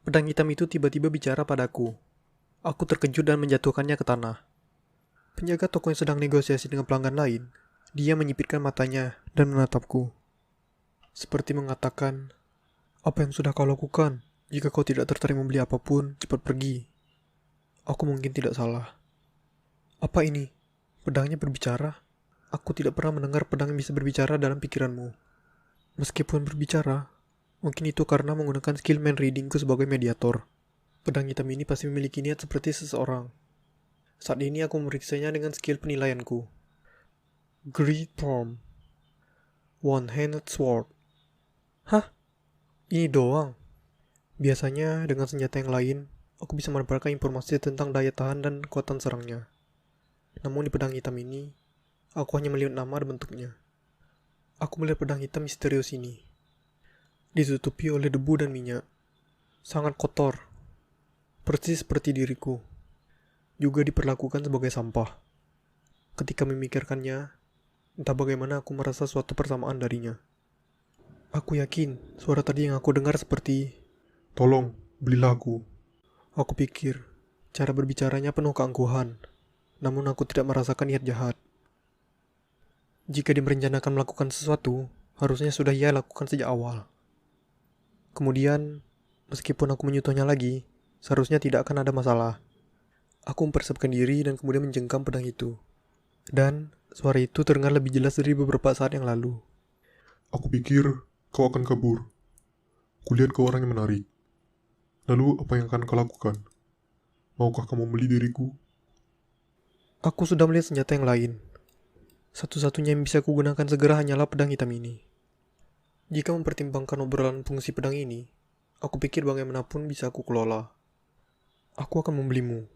Pedang hitam itu tiba-tiba bicara padaku. Aku terkejut dan menjatuhkannya ke tanah. Penjaga toko yang sedang negosiasi dengan pelanggan lain, dia menyipitkan matanya dan menatapku. Seperti mengatakan, apa yang sudah kau lakukan? Jika kau tidak tertarik membeli apapun, cepat pergi. Aku mungkin tidak salah. Apa ini? Pedangnya berbicara? Aku tidak pernah mendengar pedang yang bisa berbicara dalam pikiranmu. Meskipun berbicara, mungkin itu karena menggunakan skill mind readingku sebagai mediator. Pedang hitam ini pasti memiliki niat seperti seseorang. Saat ini aku memeriksanya dengan skill penilaianku. Great Palm. One-handed sword. Hah? Ini doang? Biasanya dengan senjata yang lain, aku bisa mendapatkan informasi tentang daya tahan dan kekuatan serangnya. Namun di pedang hitam ini, aku hanya melihat nama dan bentuknya. Aku melihat pedang hitam misterius ini. Ditutupi oleh debu dan minyak. Sangat kotor. Persis seperti diriku. Juga diperlakukan sebagai sampah. Ketika memikirkannya, entah bagaimana aku merasa suatu persamaan darinya. Aku yakin suara tadi yang aku dengar seperti, Tolong, belilah aku. aku pikir, cara berbicaranya penuh keangkuhan. Namun aku tidak merasakan niat jahat. Jika dia merencanakan melakukan sesuatu, harusnya sudah ia lakukan sejak awal. Kemudian, meskipun aku menyentuhnya lagi, seharusnya tidak akan ada masalah. Aku mempersiapkan diri dan kemudian menjengkam pedang itu. Dan suara itu terdengar lebih jelas dari beberapa saat yang lalu. Aku pikir kau akan kabur. Kulihat kau orang yang menarik. Lalu apa yang akan kau lakukan? Maukah kamu membeli diriku? Aku sudah melihat senjata yang lain. Satu-satunya yang bisa kugunakan segera hanyalah pedang hitam ini. Jika mempertimbangkan obrolan fungsi pedang ini, aku pikir bagaimanapun bisa aku kelola. Aku akan membelimu.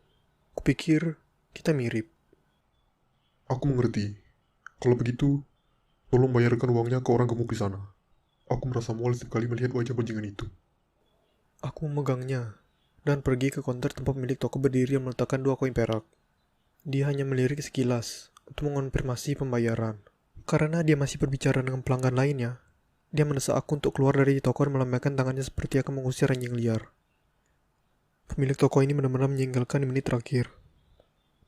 Kupikir kita mirip. Aku mengerti. Kalau begitu, tolong bayarkan uangnya ke orang gemuk di sana. Aku merasa mual setiap kali melihat wajah bajingan itu. Aku memegangnya dan pergi ke konter tempat pemilik toko berdiri dan meletakkan 2 koin perak. Dia hanya melirik sekilas untuk mengonfirmasi pembayaran. Karena dia masih berbicara dengan pelanggan lainnya, dia mendesak aku untuk keluar dari toko dan melambaikan tangannya seperti akan mengusir anjing liar. Pemilik toko ini benar-benar menjengkelkan di menit terakhir.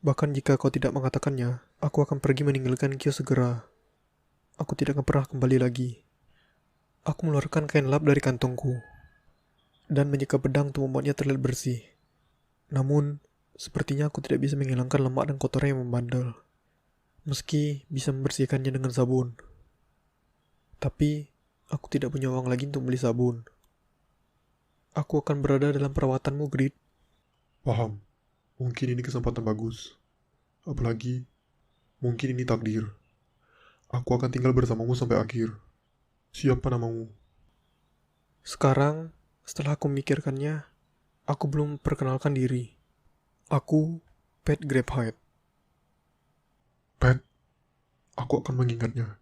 Bahkan jika kau tidak mengatakannya, aku akan pergi meninggalkan kios segera. Aku tidak akan pernah kembali lagi. Aku mengeluarkan kain lap dari kantongku dan menyeka pedang untuk membuatnya terlihat bersih. Namun, sepertinya aku tidak bisa menghilangkan lemak dan kotoran yang membandel. Meski bisa membersihkannya dengan sabun. Tapi, aku tidak punya uang lagi untuk beli sabun. Aku akan berada dalam perawatanmu, Grid. Paham. Mungkin ini kesempatan bagus. Apalagi, mungkin ini takdir. Aku akan tinggal bersamamu sampai akhir. Siapa namamu? Sekarang, setelah aku memikirkannya, aku belum perkenalkan diri. Aku, Pat Grabhide. Pat, aku akan mengingatnya.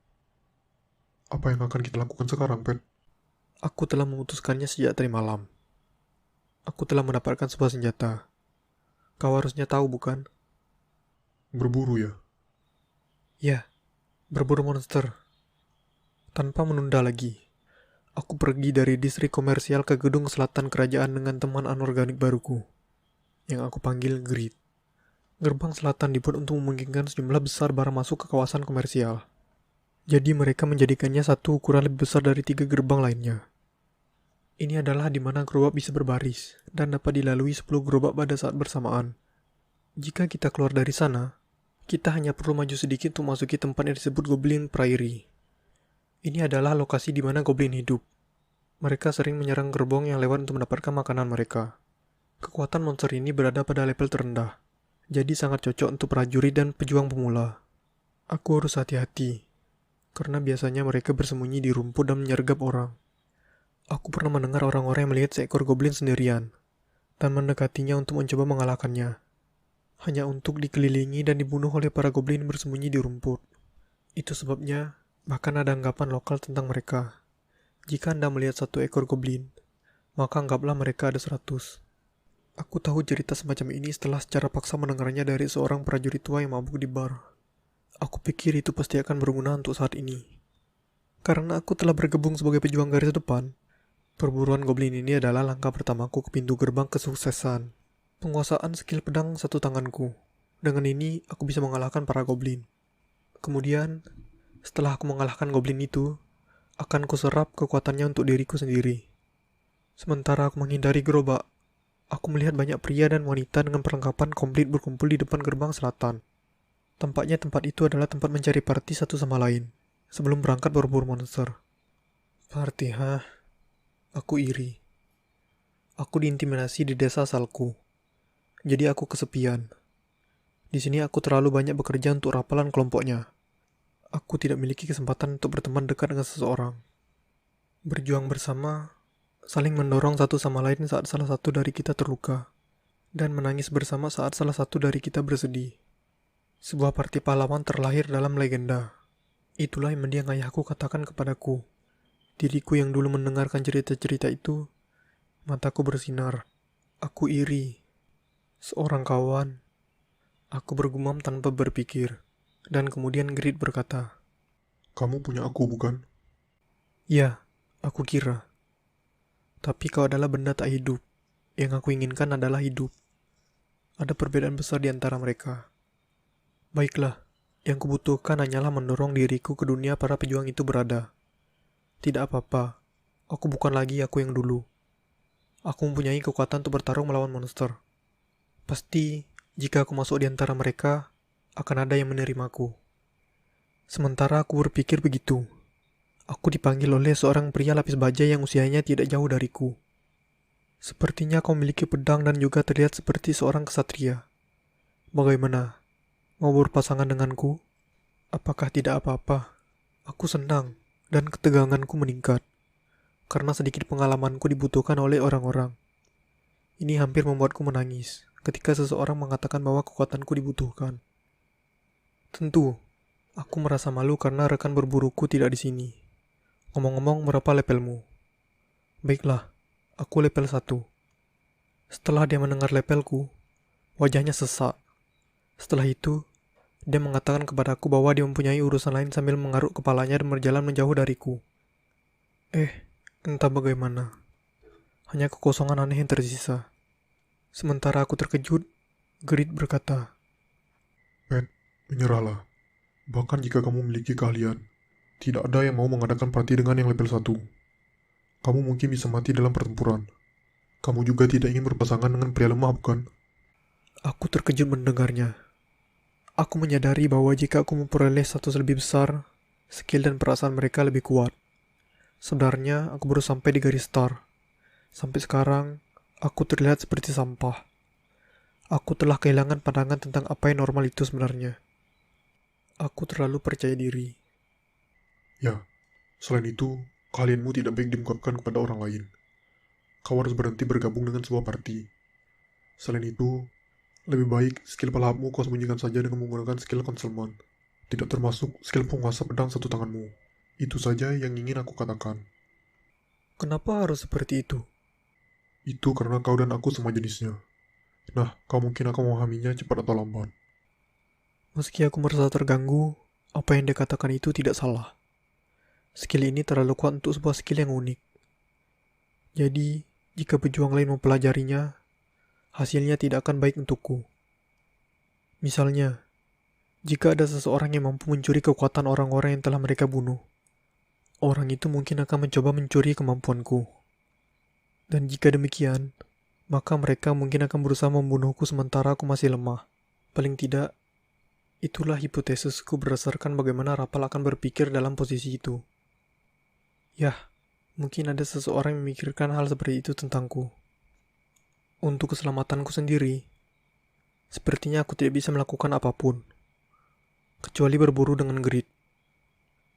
Apa yang akan kita lakukan sekarang, Pat? Aku telah memutuskannya sejak tadi malam. Aku telah mendapatkan sebuah senjata. Kau harusnya tahu, bukan? Berburu ya? Ya, berburu monster. Tanpa menunda lagi, aku pergi dari distrik komersial ke gedung selatan kerajaan dengan teman anorganik baruku, yang aku panggil Grid. Gerbang selatan dibuat untuk memungkinkan sejumlah besar barang masuk ke kawasan komersial. Jadi mereka menjadikannya satu ukuran lebih besar dari 3 gerbang lainnya. Ini adalah di mana gerobak bisa berbaris dan dapat dilalui 10 gerobak pada saat bersamaan. Jika kita keluar dari sana, kita hanya perlu maju sedikit untuk masuki tempat yang disebut Goblin Prairie. Ini adalah lokasi di mana goblin hidup. Mereka sering menyerang gerbong yang lewat untuk mendapatkan makanan mereka. Kekuatan monster ini berada pada level terendah, jadi sangat cocok untuk prajurit dan pejuang pemula. Aku harus hati-hati, karena biasanya mereka bersembunyi di rumput dan menyergap orang. Aku pernah mendengar orang-orang yang melihat seekor goblin sendirian, dan mendekatinya untuk mencoba mengalahkannya, hanya untuk dikelilingi dan dibunuh oleh para goblin yang bersembunyi di rumput. Itu sebabnya, bahkan ada anggapan lokal tentang mereka. Jika Anda melihat 1 ekor goblin, maka anggaplah mereka ada 100. Aku tahu cerita semacam ini setelah secara paksa mendengarnya dari seorang prajurit tua yang mabuk di bar. Aku pikir itu pasti akan berguna untuk saat ini. Karena aku telah bergabung sebagai pejuang garis depan, Perburuan goblin ini adalah langkah pertamaku ke pintu gerbang kesuksesan. Penguasaan skill pedang satu tanganku. Dengan ini, aku bisa mengalahkan para goblin. Kemudian, setelah aku mengalahkan goblin itu, akan kuserap kekuatannya untuk diriku sendiri. Sementara aku menghindari gerobak, aku melihat banyak pria dan wanita dengan perlengkapan komplit berkumpul di depan gerbang selatan. Tampaknya tempat itu adalah tempat mencari party satu sama lain, sebelum berangkat berburu monster. Party, Aku iri. Aku diintimidasi di desa asalku. Jadi aku kesepian. Di sini aku terlalu banyak bekerja untuk rapalan kelompoknya. Aku tidak memiliki kesempatan untuk berteman dekat dengan seseorang. Berjuang bersama, saling mendorong satu sama lain saat salah satu dari kita terluka, dan menangis bersama saat salah satu dari kita bersedih. Sebuah parti pahlawan terlahir dalam legenda. Itulah yang mendiang ayahku katakan kepadaku. Diriku yang dulu mendengarkan cerita-cerita itu, mataku bersinar. Aku iri. Seorang kawan. Aku bergumam tanpa berpikir. Dan kemudian Grit berkata, Kamu punya aku, bukan? "Ya, aku kira. Tapi kau adalah benda tak hidup. Yang aku inginkan adalah hidup. Ada perbedaan besar di antara mereka. Baiklah, yang kubutuhkan hanyalah mendorong diriku ke dunia para pejuang itu berada. Tidak apa-apa, aku bukan lagi aku yang dulu. Aku mempunyai kekuatan untuk bertarung melawan monster. Pasti, jika aku masuk di antara mereka, akan ada yang menerimaku." Sementara aku berpikir begitu, aku dipanggil oleh seorang pria lapis baja yang usianya tidak jauh dariku. Sepertinya kau memiliki pedang dan juga terlihat seperti seorang ksatria. Bagaimana? Mau berpasangan denganku? Apakah tidak apa-apa? Aku senang, dan keteganganku meningkat. Karena sedikit pengalamanku dibutuhkan oleh orang-orang. Ini hampir membuatku menangis ketika seseorang mengatakan bahwa kekuatanku dibutuhkan. Tentu, aku merasa malu karena rekan berburuku tidak di sini. Ngomong-ngomong, berapa levelmu? Baiklah, aku level 1. Setelah dia mendengar levelku, wajahnya sesak. Setelah itu, dia mengatakan kepadaku bahwa dia mempunyai urusan lain sambil mengaruk kepalanya dan berjalan menjauh dariku. Entah bagaimana. Hanya kekosongan aneh yang tersisa. Sementara aku terkejut, Grit berkata, Pet, menyerahlah. Bahkan jika kamu memiliki keahlian, tidak ada yang mau mengadakan party dengan yang level 1. Kamu mungkin bisa mati dalam pertempuran. Kamu juga tidak ingin berpasangan dengan pria lemah, bukan? Aku terkejut mendengarnya. Aku menyadari bahwa jika aku memperoleh status lebih besar, skill dan perasaan mereka lebih kuat. Sebenarnya, aku baru sampai di garis start. Sampai sekarang, aku terlihat seperti sampah. Aku telah kehilangan pandangan tentang apa yang normal itu sebenarnya. Aku terlalu percaya diri. Ya, selain itu, keahlianmu tidak baik diungkapkan kepada orang lain. Kau harus berhenti bergabung dengan sebuah party. Selain itu, lebih baik skill pelahapmu kau sembunyikan saja dengan menggunakan skill concealment. Tidak termasuk skill penguasa pedang satu tanganmu. Itu saja yang ingin aku katakan. Kenapa harus seperti itu? Itu karena kau dan aku sama jenisnya. Nah, kau mungkin akan memahaminya cepat atau lambat. Meski aku merasa terganggu, apa yang dia katakan itu tidak salah. Skill ini terlalu kuat untuk sebuah skill yang unik. Jadi, jika pejuang lain mempelajarinya, hasilnya tidak akan baik untukku. Misalnya, jika ada seseorang yang mampu mencuri kekuatan orang-orang yang telah mereka bunuh, orang itu mungkin akan mencoba mencuri kemampuanku. Dan jika demikian, maka mereka mungkin akan berusaha membunuhku sementara aku masih lemah. Paling tidak, itulah hipotesisku berdasarkan bagaimana Rapal akan berpikir dalam posisi itu. Yah, mungkin ada seseorang yang memikirkan hal seperti itu tentangku. Untuk keselamatanku sendiri, sepertinya aku tidak bisa melakukan apapun, kecuali berburu dengan Grit.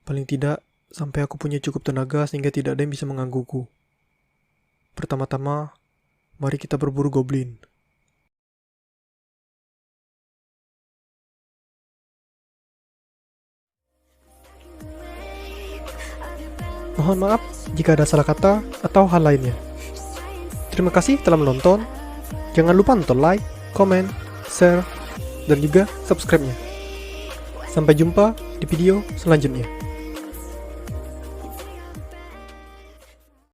Paling tidak, sampai aku punya cukup tenaga sehingga tidak ada yang bisa menggangguku. Pertama-tama, mari kita berburu goblin. Mohon maaf jika ada salah kata atau hal lainnya. Terima kasih telah menonton. Jangan lupa nonton like, komen, share, dan juga subscribe-nya. Sampai jumpa di video selanjutnya.